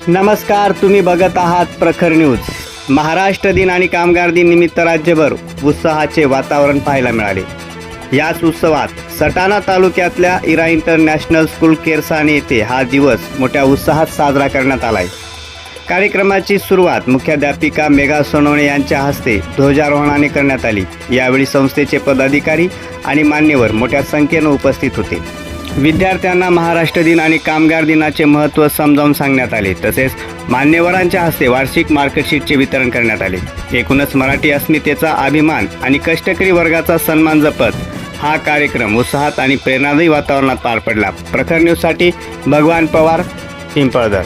नमस्कार, तुम्ही बघत आहात प्रखर न्यूज। महाराष्ट्र दिन आणि कामगार दिन निमित्त राज्यभर उत्साहाचे वातावरण पाहायला मिळाले। याच उत्सवात सटाणा तालुक्यातल्या इरा इंटरनॅशनल स्कूल केरसाने येथे हा दिवस मोठ्या उत्साहात साजरा करण्यात आला आहे। कार्यक्रमाची सुरुवात मुख्याध्यापिका मेघा सोनवणे यांच्या हस्ते ध्वजारोहणाने करण्यात आली। यावेळी संस्थेचे पदाधिकारी आणि मान्यवर मोठ्या संख्येने उपस्थित होते। विद्यार्थ्यांना महाराष्ट्र दिन आणि कामगार दिनाचे महत्त्व समजावून सांगण्यात आले। तसेच मान्यवरांच्या हस्ते वार्षिक मार्कशीटचे वितरण करण्यात आले। एकूणच मराठी अस्मितेचा अभिमान आणि कष्टकरी वर्गाचा सन्मान जपत हा कार्यक्रम उत्साहात आणि प्रेरणादायी वातावरणात पार पडला। प्रखर न्यूजसाठी भगवान पवार, पिंपळदर।